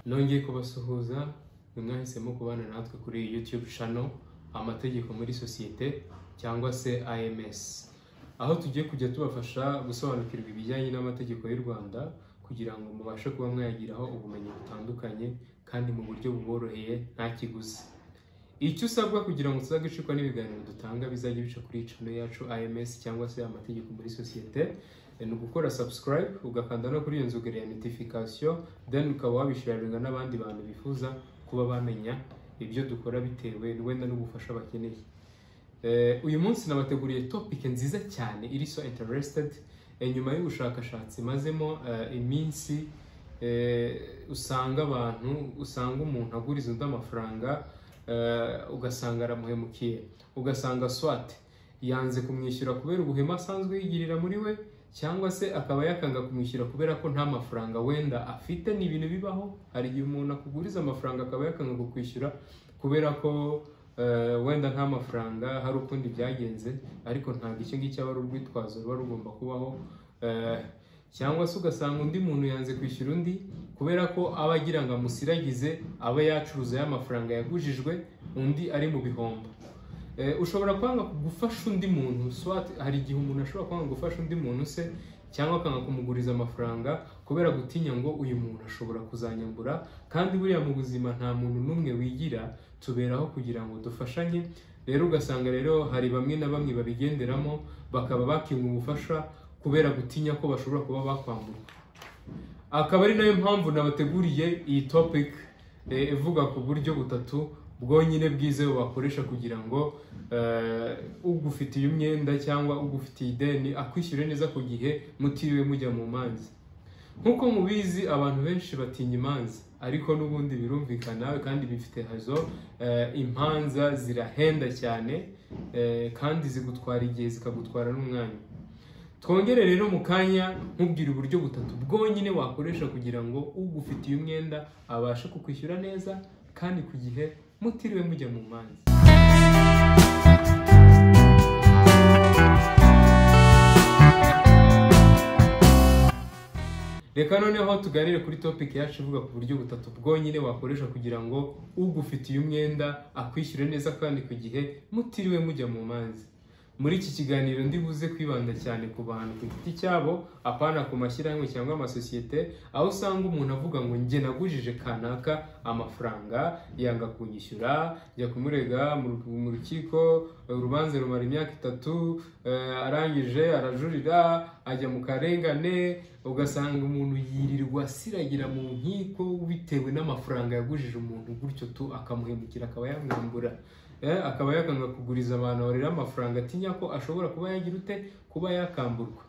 nongeye kubasuhuza mwahisemo kubana natwe kuri YouTube channel amategeko muri sosiyete cyangwa se AMS, aho tugiye kujya tubafasha gusobanukirwa ibijyanye n'amategeko y'u Rwanda kugira ngo mubashe kuba mwayagiraho ubumenyi butandukanye kandi mu buryo buboroheye nta kiguzi. Icyo usabwa kugira ngo tuzagicikwa n'ibiganiro dutanga bizajya bica kuri channel yacu AMS cyangwa se amategeko muri sosiyete ni ugukora subscribe, ugakanda no kuri iyo nzogera ya notification, then ukaba wabisharinga n'abandi bantu bifuza kuba bamenya ibyo dukora bitewe wenda n'ubufasha bakeneye. Uyu munsi nabateguriye topic nziza cyane iri so interested nyuma y'ubushakashatsi mazemo iminsi. Usanga umuntu aguriza undi amafaranga ugasanga aramuhemukiye, ugasanga swat yanze kumwishyura kubera ubuhema asanzwe yigirira muri we, cyangwa se akaba yakanga kumwishyura kubera ko nta mafaranga wenda afite. Ni ibintu bibaho, hari igihe umuntu akuguriza amafaranga akaba yakanga kukwishyura kubera ko wenda nta mafaranga, hari ukundi byagenze, ariko ntabwo icyo ngicyo aba ari urwitwazo ruba rugomba kubaho. Cyangwa se ugasanga undi muntu yanze kwishyura undi kubera ko aba agira ngo amusiragize, aba yacuruza y'amafaranga yagujijwe, undi ari mu bihombo. Ushobora kwanga gufasha undi muntu, hari igihe umuntu ashobora kwanga gufasha undi muntu se cyangwa akanga kumuguriza amafaranga kubera gutinya ngo uyu muntu ashobora kuzanyambura, kandi buriya mu buzima nta muntu n'umwe wigira, tuberaho kugira ngo dufashanye. Rero ugasanga hari bamwe na bamwe babigenderamo bakaba bakinga ubufasha kubera gutinya ko bashobora kuba bakwambura. Akaba ari nayo mpamvu nabateguriye iyi topic ivuga ku buryo butatu bwonyine bwizewe wakoresha kugira ngo ugufitiye umwenda cyangwa ugufitiye ideni akwishyure neza ku gihe mutiriwe mujya mu manza. Nk'uko mubizi abantu benshi batinya imanza, ariko n'ubundi birumvikana kandi bifite hazo. Impanza zirahenda cyane kandi zigutwara igihe, zikagutwara n'umwanya. Twongere rero mu kanya nkubwira uburyo butatu bwonyine wakoresha kugira ngo ugufitiye umwenda abashe kukwishyura neza kandi ku gihe mutiriwe mujya mu manza. Reka noneho tuganire kuri topic yacu ivuga ku buryo butatu bwonyine wakoresha kugira ngo ugufitiye umwenda akwishyure neza kandi ku gihe mutiriwe mujya mu manza. Muri iki kiganiro ndi buze kwibanda cyane ku bantu ku giti cyabo, apana ku mashyirahamwe cyangwa amasosiyete, aho usanga umuntu avuga ngo njye nagujije kanaka amafaranga yanga kunyishyura, jya kumurega mu rukiko, urubanza rumara imyaka 3, arangije arajurira, ajya mu karengane, ugasanga umuntu yirirwa asiragira mu nkiko bitewe n'amafaranga yagujije umuntu, gutyo tu akamuhemukira, akaba yamwambura. Akaba yakanga kuguriza abantu barera amafaranga atinya ko ashobora kuba yagira kuba yakamburwa.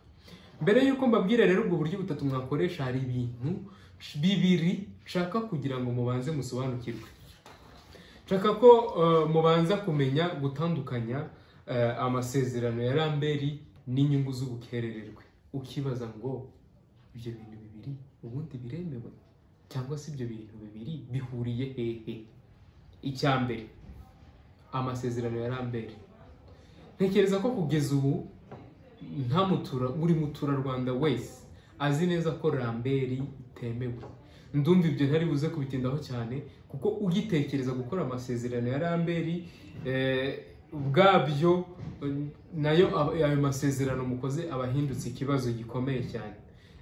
Mbere yuko mbabwira rero ubwo buryo butatu mwakoresha, hari ibintu bibiri nshaka kugira ngo mubanze musobanukirwe. Nshaka ko mubanza kumenya gutandukanya amasezerano ya ramberi n'inyungu z'ubukerererwe. Ukibaza ngo ibyo bintu bibiri ubundi biremewe cyangwa se ibyo bintu bibiri bihuriye hehe? Icyambere, amasezerano ya ramberi. Ntekereza ko kugeza ubu buri muturarwanda wese azi neza ko ramberi itemewe. Ndumva ibyo ntari buze kubitindaho cyane, kuko ugitekereza gukora amasezerano ya ramberi ubwabyo nayo ayo masezerano mukoze abahindutse ikibazo gikomeye cyane.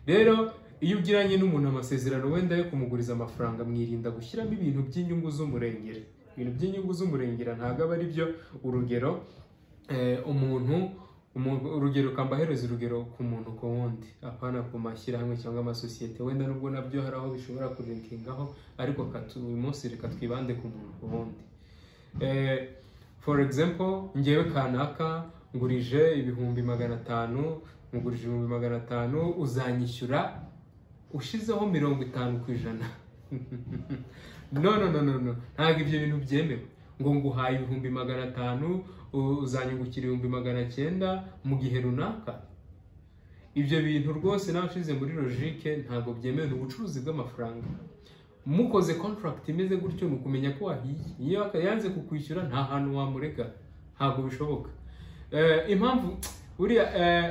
Rero iyo ugiranye n'umuntu amasezerano wenda yo kumuguriza amafaranga, mwirinda gushyiramo ibintu by'inyungu z'umurengera. Ibintu by'inyungu z'umurengera ntabwo aba ari byo. Urugero, urugero kambahereza urugero ku muntu ku wundi, apana ku mashyirahamwe cyangwa amasosiyete, wenda nubwo nabyo hari aho bishobora kurinkingaho, ariko uyu munsi reka twibande ku muntu ku wundi. For example, ngewe kanaka ngurije ibihumbi 500, ngurije ibihumbi 500, uzanyishyura ushizeho 50%. No, ntabwo ibyo bintu byemewe. Ngo nguhaye ibihumbi 500 uzanyungukira ibihumbi 900 mu gihe runaka. Ibyo bintu rwose nashize muri logique ntabwo byemewe. Ubucuruzi bw'amafaranga, mukoze contract imeze gutyo, nukumenya ko wahiye. Iyo yanze kukwishyura nta hantu wamurega, ntabwo bishoboka.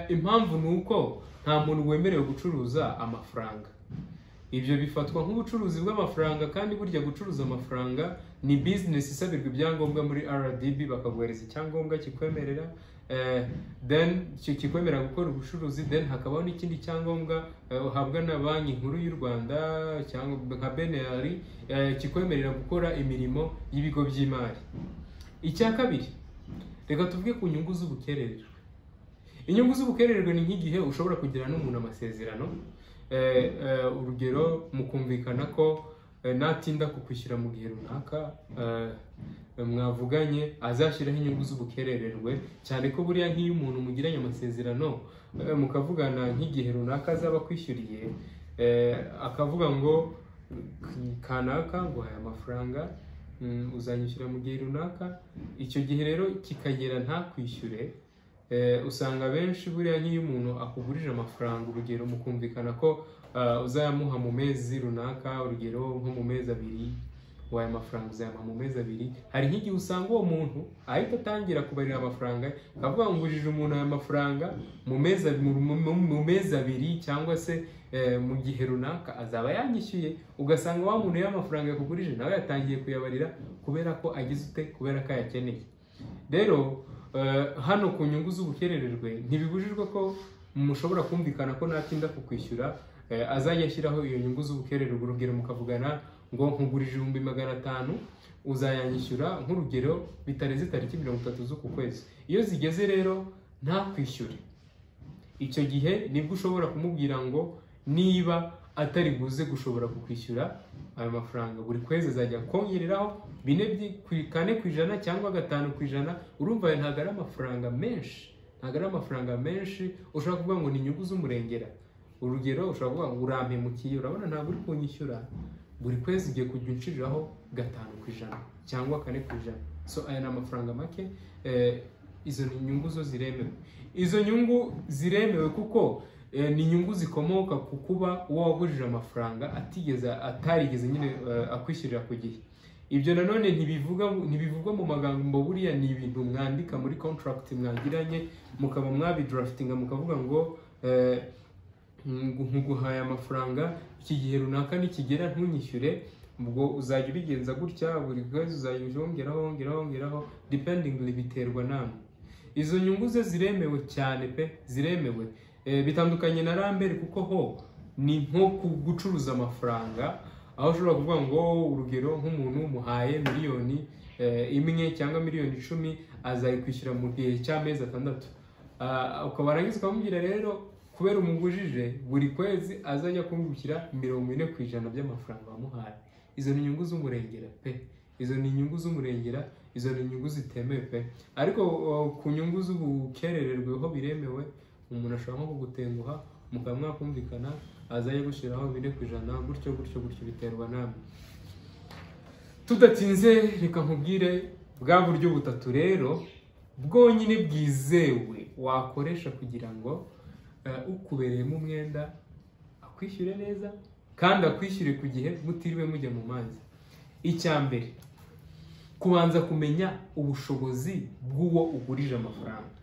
Impamvu nuko nta muntu wemerewe gucuruza amafaranga. ibyo bifatwa nk'ubucuruzi bw'amafaranga, kandi burya gucuruza amafaranga ni business isabirwa ibyangombwa muri RDB, bakaguhereza icyangombwa kikwemerera then kikwemerera gukora ubucuruzi, then hakabaho n'ikindi cyangombwa uhabwa na banki nkuru y'u Rwanda cyangwa nka BNR kikwemerera gukora imirimo y'ibigo by'imari. Icya kabiri, reka tuvuge ku nyungu z'ubukerererwe. Inyungu z'ubukerererwe ni nk'igihe ushobora kugira n'umuntu amasezerano, urugero mukumvikana ko natinda kukwishyura mu gihe runaka mwavuganye azashyiraho inyungu z'ubukerererwe, cyane ko buriya nk'iyo umuntu mugiranye amasezerano mukavugana nk'igihe runaka azaba kwishyuriye, akavuga ngo kanaka ngo aya mafaranga uzanyishyura mu gihe runaka, icyo gihe rero kikagera ntakwishyure, usanga benshi buriya nk'iyo umuntu akugurije amafaranga, urugero mukumvikana ko uzayamuha mu mezi runaka, urugero nko mu mezi 2, waya mafaranga uzayamuha mu mezi 2, hari nk'igihe usanga uwo muntu ahita atangira kubarira amafaranga, akavuga ngo ngurije umuntu aya mafaranga mu mezi 2 cyangwa se mu gihe runaka azaba yanyishyuye, ugasanga wa muntu y'amafaranga yakugurije nawe yatangiye kuyabarira kubera ko agize ute, kubera ko ayakeneye. Rero hano ku nyungu z'ubukerererwe ntibibujijwe ko mushobora kumvikana ko natinda kukwishyura azajya ashyiraho iyo nyungu z'ubukerererwe, urugero mukavugana ngo nkugurije 500 uzayanyishyura nk'urugero bitarenze tariki 30 z'uku kwezi. Iyo zigeze rero ntakwishyure, icyo gihe nibwo ushobora kumubwira ngo niba atari buze gushobora kukwishyura ayo mafaranga buri kwezi azajya kongereraho 4% cyangwa 5%. Urumva ntabwo ari amafaranga menshi, ntabwo ari amafaranga menshi. Ushobora kuvuga ngo ni inyungu z'umurengera, urugero ushobora kuvuga ngo urampemukiye, urabona ntabwo uri kunyishyura, buri kwezi ugiye kujya unshiriraho 5% cyangwa 4%. So aya ni amafaranga make. Izo ni inyungu zo ziremewe. Izo nyungu ziremewe kuko ni inyungu zikomoka ku kuba uwo wagurije amafaranga atarigeze nyine akwishyurira ku gihe. Ibyo nanone ntibivugwa mu magambo, buriya ni ibintu mwandika muri contract mwagiranye, mukaba mwabidraftinga mukavuga ngo nkuguhaye amafaranga iki gihe runaka nikigera ntunyishyure, ubwo uzajya ubigenza gutya, buri kwezi uzajya wongeraho dependingly, biterwa namwe. Izo nyungu ze ziremewe cyane pe, ziremewe. Bitandukanye na Rambere kuko ho ni nko gucuruza amafaranga, aho ushobora kuvuga ngo urugero nk'umuntu muhaye miliyoni 1 cyangwa miliyoni 10 azayikwishyura mu gihe cy'amezi 6, ukabarangiza ukamubwira rero kubera umugujije buri kwezi azajya kumubikira 40% by'amafaranga wamuhaye. Izo ni inyungu z'umurengera pe, izo ni inyungu z'umurengera, izo ni inyungu zitemewe pe. Ariko ku nyungu z'ubukerererwe ho biremewe, umuntu ashobora nko kugutenguha mukaba mwakumvikana azajya gushyiraho 4% gutyo biterwa namwe. Tudatinze reka nkubwire bwa buryo butatu rero bwonyine bwizewe wakoresha kugira ngo ukubereyemo umwenda akwishyure neza kandi akwishyure ku gihe mutiriwe mujya mu manza. Icya mbere, kubanza kumenya ubushobozi bw'uwo ugurije amafaranga.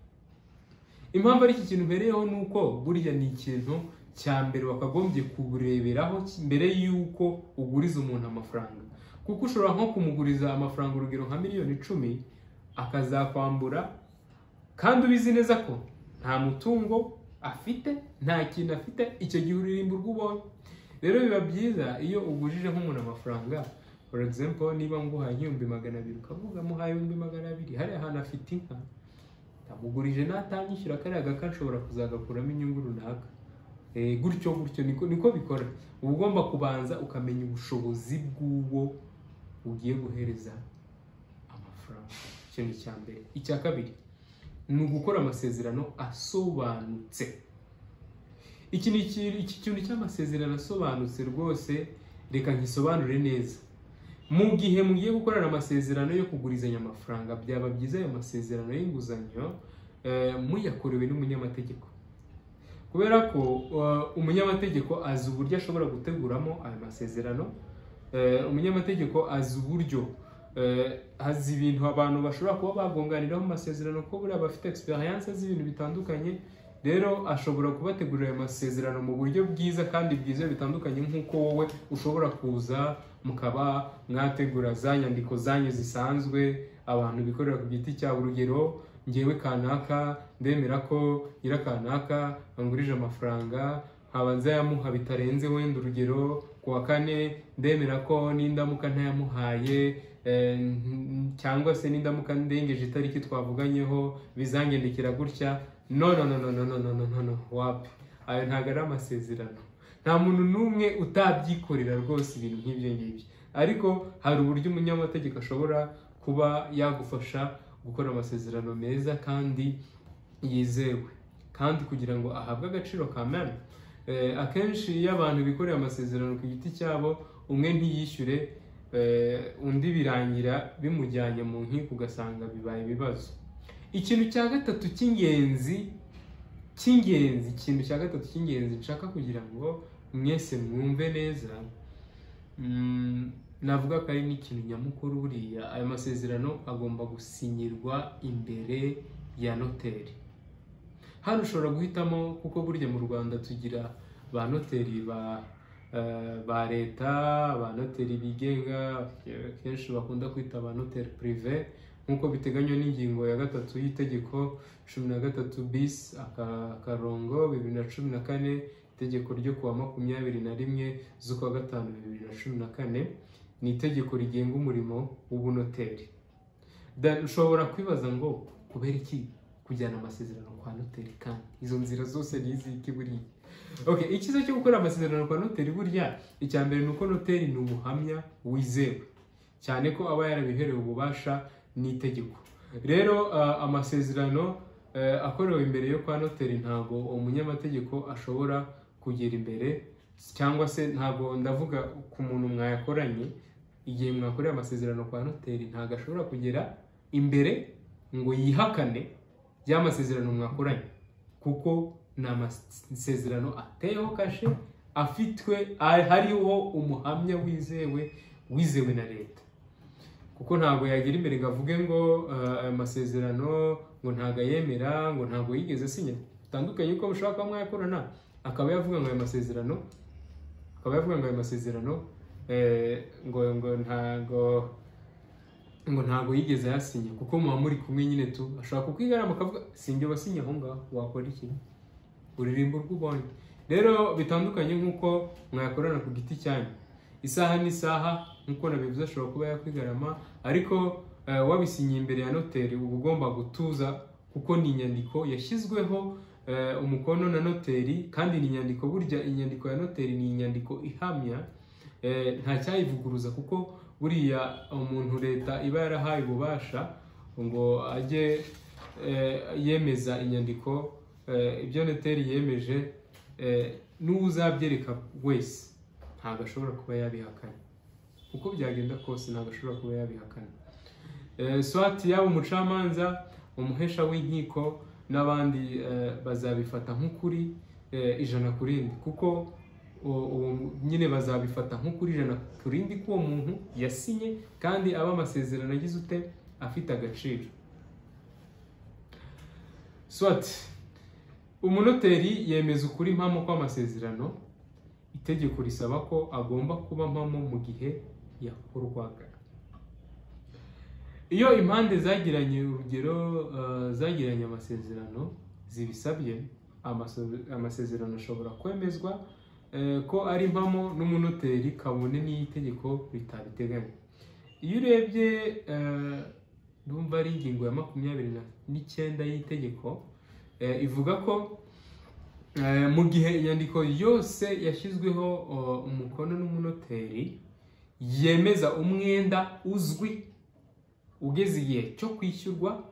Impamvu ari iki kintu mbereyeho nuko burya ni ikintu cya mbere wakagombye kubureberaho mbere yuko uguriza umuntu amafaranga, kuko ushobora nko kumuguriza amafaranga urugero nka miliyoni 10 akazakwambura kandi ubizi neza ko nta mutungo afite, nta kintu afite, icyo gihe uririmba urw'ubonye. Rero biba byiza iyo ugujije nk'umuntu amafaranga, for example niba nguhaye 200,000 ukavuga muhaye 200,000, hari ahantu afite inka, tamugurije natanyishyura kariya gaka nshobora kuzagakuramo inyungu runaka. Gutyo niko bikora. Uba ugomba kubanza ukamenya ubushobozi bw'uwo ugiye guhereza amafaranga. Icyo ni icya mbere. Icya kabiri ni ugukora amasezerano asobanutse. Iki kintu cy'amasezerano asobanutse rwose reka nkisobanure neza. Mu gihe mugiye gukorana amasezerano yo kugurizanya amafaranga, byaba byiza ayo masezerano y'inguzanyo muyakorewe n'umunyamategeko, kubera ko umunyamategeko azi uburyo ashobora guteguramo ayo masezerano. Umunyamategeko azi uburyo, azi ibintu abantu bashobora kuba bagonganiraho mu masezerano, ko buriya bafite experience z'ibintu bitandukanye. rero ashobora kubategurira ayo masezerano mu buryo bwiza kandi bwiza bitandukanye, nk'uko wowe ushobora kuza mukaba mwategura za nyandiko zanyu zisanzwe abantu bikorera ku giti cyabo. Urugero, ngewe kanaka ndemera ko nyira kanaka angurije amafaranga nkaba nzayamuha bitarenze wenda urugero kuwa kane, ndemera ko nindamuka ntayamuhaye cyangwa se nindamuka ndengeje itariki twavuganyeho bizangendekera gutya. No, wapi, ayo ntabwo ari amasezerano. Nta muntu n'umwe utabyikorera rwose ibintu nk'ibyo ngibyo, ariko hari uburyo umunyamategeko ashobora kuba yagufasha gukora amasezerano meza kandi yizewe, kandi kugira ngo ahabwe agaciro ka mena. Akenshi iyo abantu bikoreye amasezerano ku giti cyabo, umwe ntiyishyure undi birangira bimujyanye mu nkiko ugasanga bibaye ibibazo. Ikintu cya gatatu cy'ingenzi nshaka kugira ngo mwese mwumve neza, navuga ko ari n'ikintu nyamukuru. Buriya ayo masezerano agomba gusinyirwa imbere ya noteri. Hano ushobora guhitamo, kuko burya mu Rwanda tugira ba noteri ba leta, ba noteri bigenga, kenshi bakunda kwita ba noteri prive, nk'uko biteganywa n'ingingo ya 3 y'itegeko 13 bis akarongo 2014, itegeko ryo kuwa 21 z'ukwa 5 2014, ni itegeko rigenga umurimo w'ubunoteri. Ushobora kwibaza ngo kubera iki kujyana amasezerano kwa noteri, kandi izo nzira zose n'iziki buriya? Okay, ikiza cyo gukora amasezerano kwa noteri, burya icya mbere nuko noteri ni umuhamya wizewe, cyane ko aba yarabiherewe ububasha n'itegeko. Rero amasezerano akorewe imbere yo kwa noteri, ntago umunyamategeko ashobora kugera imbere, cyangwa se ntago ndavuga ku muntu mwayakoranye, igihe mwakoreye amasezerano kwa noteri ntago ashobora kugera imbere ngo yihakane by'amasezerano mwakoranye, kuko ni amasezerano ateyeho kashe, afitwe hariho umuhamya wizewe na leta. Kuko ntabwo yagira imbere ngo avuge ngo amasezerano ngo ntago yemera, ngo ntago yigeze asinya. Bitandukanye uko mushaka ko mwayakorana, akaba yavuga ngo ayo masezerano ngo ntago yigeze yasinya, kuko muba muri kumwe nyine tu ashaka kukwigarama akavuga sinjye wasinye aho ngaho, wakora iki? Uririmbo rw'ubonye. Rero bitandukanye nk'uko mwayakorana ku giti cyanyu, isaha n'isaha nk'uko nabivuze ashobora kuba yakwigarama, ariko wabisinyiye imbere ya noteri uba ugomba gutuza, kuko ni inyandiko yashyizweho umukono na noteri, kandi ni inyandiko, burya inyandiko ya noteri ni inyandiko ihamya, nta cyayivuguruza, kuko buriya umuntu leta iba yarahaye ububasha ngo ajye yemeza inyandiko, ibyo noteri yemeje, n'uzabyereka wese ntabwo ashobora kuba yabihakana, uko byagenda kose ntabwo ashobora kuba yabihakana. Swati yaba umucamanza, umuhesha w'inkiko n'abandi bazabifata nk'ukuri 100%, kuko nyine bazabifata nk'ukuri 100% ko uwo muntu yasinye kandi aba amasezerano agize ute afite agaciro. Swati umunoteri yemeza ukuri impamo kw'amasezerano, itegeko risaba ko agomba kuba mpamo mu gihe yakorwaga. Iyo impande zagiranye urugero zagiranye amasezerano zibisabye, amasezerano ashobora kwemezwa ko ari impamo n'umunoteri kabone n'itegeko ritabiteganya. Iyo urebye ndumva ari ingingo ya 29 y'itegeko, ivuga ko mu gihe inyandiko yose yashyizweho umukono n'umunoteri yemeza umwenda uzwi ugeze igihe cyo kwishyurwa,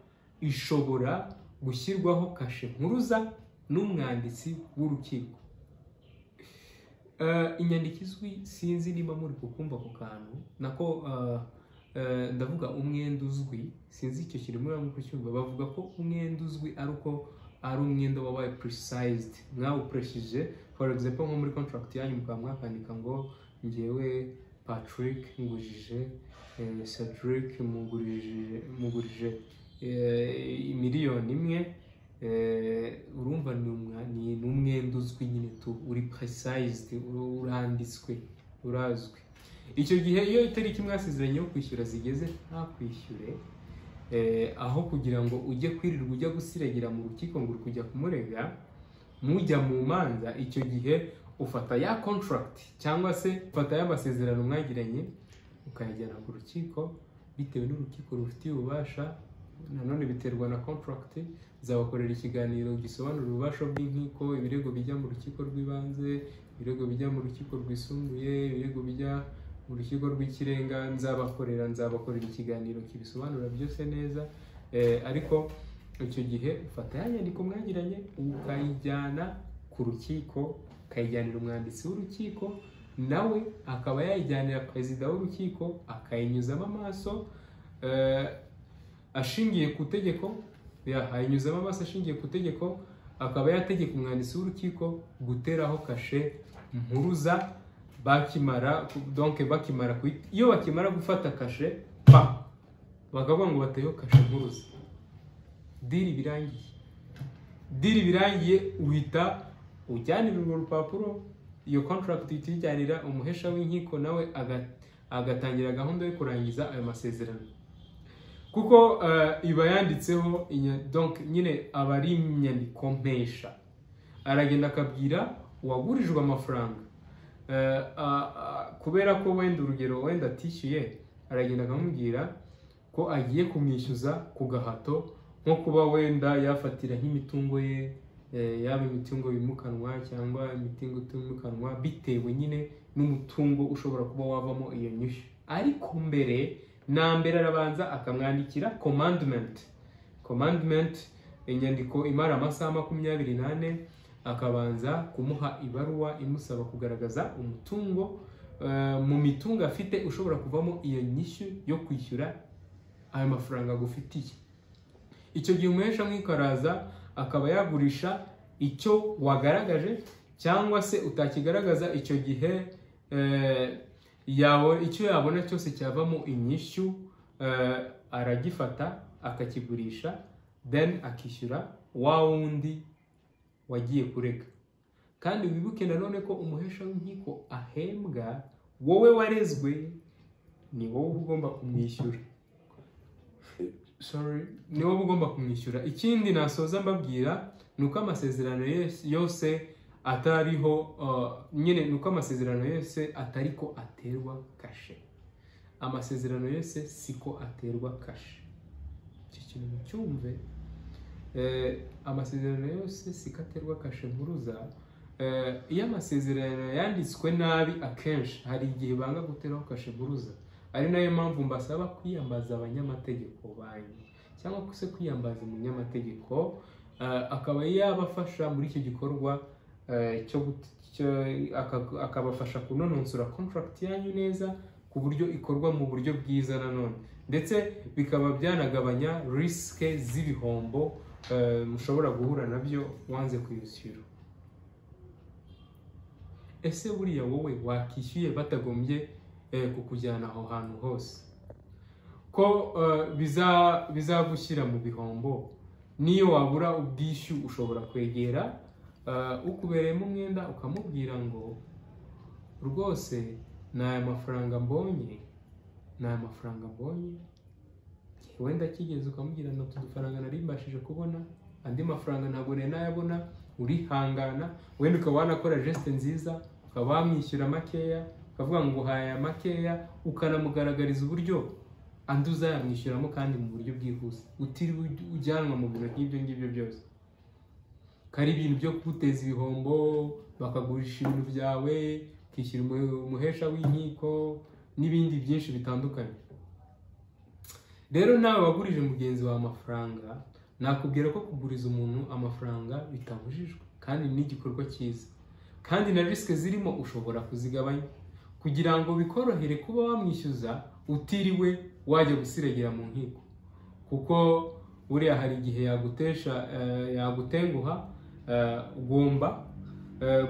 ishobora gushyirwaho kashe mpuruza n'umwanditsi w'urukiko. Inyandiko izwi, sinzi niba muri kukumva ku kantu nako, ndavuga umwenda uzwi, sinzi icyo kiri muri amwe kucyumva. Bavuga ko umwenda uzwi ari uko ari umwenda wabaye precised, mwawupreshije. For example, nko muri contract yanyu mukaba mwakandika ngo ngewe Patrick ngujije Cedric mugurije 1,000,000, urumva ni umwenda uzwi nyine uri precised, uranditswe, urazwi. Icyo gihe iyo itariki mwasezeranye yo kwishyura zigeze ntakwishyure, aho kugira ngo ujye kwirirwa ujya gusiragira mu rukiko ngo uri kujya kumurega, mujya mu manza, icyo gihe ufata ya contract cyangwa se ufata y'amasezerano mwagiranye ukayajyana ku rukiko, bitewe n'urukiko rufitiye ububasha. Nanone biterwa na contract, zabakorera ikiganiro gisobanura ububasha bw'inkiko, ibirego bijya mu rukiko rw'ibanze, ibirego bijya mu rukiko rwisumbuye, ibirego bijya mu rukiko rw'ikirenga. Nzabakorera ikiganiro kibisobanura byose neza. Ariko icyo gihe ufata ya nyandiko mwagiranye ukayijyana ku rukiko, ukayijyanira umwanditsi w'urukiko, nawe akaba yayijyanira perezida w'urukiko, akayinyuzamo amaso ashingiye ku tegeko, ayinyuzamo amaso ashingiye ku tegeko, akaba yategeka umwanditsi w'urukiko guteraho kashe mpuruza. Bakimara iyo bakimara gufata kashe bakavuga ngo bateyeho kashe mpuruza, diri birangiye, uhita ujyanira urwo rupapuro, iyo contract itijyanira umuhesha w'inkiko, nawe agatangira gahunda yo kurangiza ayo masezerano, kuko iba yanditseho donc nyine aba ari inyandiko mpesha. Aragenda akabwira uwagurijwe amafaranga, kubera ko wenda atishyuye, aragenda akamubwira ko agiye kumwishyuza ku gahato, nko kuba wenda yafatira nk'imitungo ye, yaba imitungo yimukanwa cyangwa imitungo itimukanwa, bitewe nyine n'umutungo ushobora kuba wavamo iyo nyishyu. Ariko mbere arabanza akamwandikira commandment, inyandiko imara amasaha 28, akabanza kumuha ibaruwa imusaba kugaragaza umutungo mu mitungo afite ushobora kuvamo iyo nyishyu yo kwishyura ayo mafaranga agufitiye. Icyo gihe umuhesha mwikaraza akaba yagurisha icyo wagaragaje, cyangwa se utakigaragaza. Icyo gihe icyo yabona cyose cyavamo inyishyu aragifata akakigurisha, then akishyura wa wundi wagiye kurega. Kandi wibuke nanone ko umuhesha w'inkiko ahembwa, wowe warezwe ni wowe ugomba kumwishyura. Ni wowe ugomba kumwishyura. Ikindi nasoza mbabwira nuko amasezerano yose atariho nyine nuko amasezerano yose atariko aterwa kashe. Amasezerano yose siko aterwa kashe. Iki kintu cyumve, amasezerano yose siko aterwa kashe mpuruza. Iyo amasezerano yanditswe nabi, akenshi hari igihe banga guteraho kashe mpuruza. Ari nayo mpamvu mbasaba kwiyambaza abanyamategeko banyu, cyangwa se kwiyambaza umunyamategeko akaba yabafasha muri icyo gikorwa, akabafasha kunononsura contract yanyu neza, ku buryo ikorwa mu buryo bwiza nanone, ndetse bikaba byanagabanya risque z'ibihombo mushobora guhura nabyo wanze kwishyura. Ese buriya wowe wakishyuye batagombye kukujyana aho hantu hose, ko bizagushyira mu bihombo? Niyo wabura ubwishyu, ushobora kwegera ukubereyemo umwenda ukamubwira ngo rwose n'aya mafaranga mbonye, wenda kigeze ukamubwira ngo udufaranga nari mbashije kubona, andi mafaranga ntabwo nari nayabona, urihangana. Wenda ukaba wanakora geste nziza, ukaba wamwishyura makeya, ukavuga ngo uhaye makeya, ukanamugaragariza uburyo andi uzayamwishyuramo kandi mu buryo bwihuse, utiriwe ujyanwa mu bintu nk'ibyo byose. Kari ibintu byo kuguteza ibihombo, bakagurisha ibintu byawe, ukishyura umuhesha w'inkiko n'ibindi byinshi bitandukanye. Rero nawe wagurije mugenzi wawe amafaranga, nakubwira ko kuguriza umuntu amafaranga bitabujijwe kandi n'igikorwa cyiza, kandi na risque zirimo ushobora kuzigabanya kugira ngo bikorohere kuba wamwishyuza utiriwe wajya gusiragira mu nkiko, kuko buriya hari igihe yagutenguha. Ugomba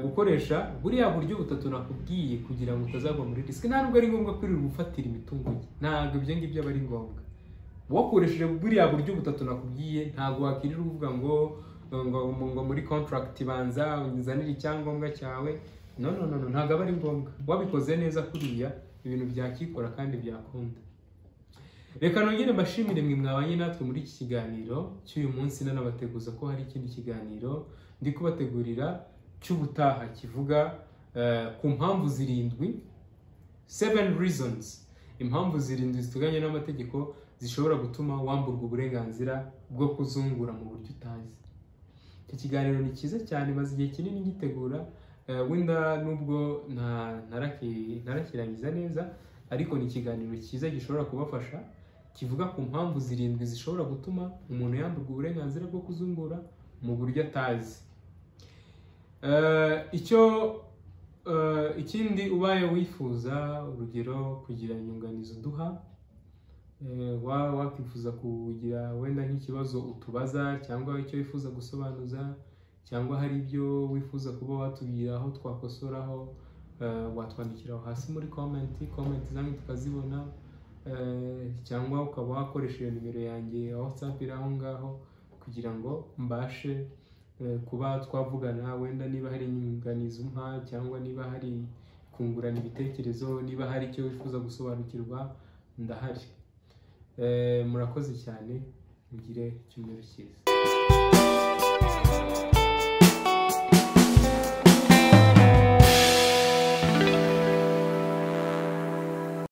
gukoresha buriya buryo butatu nakubwiye kugira ngo utazagwa muri risque. Ntabwo ari ngombwa kwirirwa gufatira imitungo ye, ntabwo ibyo ngibyo aba ari ngombwa. Wakoresheje buriya buryo butatu nakubwiye, ntabwo wakwirirwa uvuga ngo ngo muri contract banza unzanire icyangombwa cyawe. No, ntabwo aba ari ngombwa. Wabikoze neza kuriya ibintu byakikora kandi byakunda. Reka nongere mbashimire mwe mwabanye natwe muri iki kiganiro cy'uyu munsi, nanabateguza ko hari ikindi kiganiro ndi kubategurira cy'ubutaha kivuga ku mpamvu zirindwi, 7 reasons, impamvu zirindwi ziteganywa n'amategeko zishobora gutuma wamburwa uburenganzira bwo kuzungura mu buryo utazi. Iki kiganiro ni cyiza cyane, maze igihe kinini gitegura, wenda nubwo ntarakirangiza neza, ariko ni ikiganiro cyiza gishobora kubafasha, kivuga ku mpamvu zirindwi zishobora gutuma umuntu yamburwa uburenganzira bwo kuzungura mu buryo atazi. Ikindi ubaye wifuza urugero kugira inyunganizi uduha, wakwifuza kugira wenda nk'ikibazo utubaza cyangwa icyo wifuza gusobanuza, cyangwa hari ibyo wifuza kuba watubwira aho twakosoraho, watwandikira hasi muri comment zanyu tukazibona, cyangwa ukaba wakoresha iyo nimero yanjye ya WhatsApp iri aho ngaho kugira ngo mbashe kuba twavugana, wenda niba hari inyunganizi umpa cyangwa niba hari kungurana ibitekerezo, niba hari icyo wifuza gusobanukirwa, ndahari. Murakoze cyane, mugire icyumweru cyiza.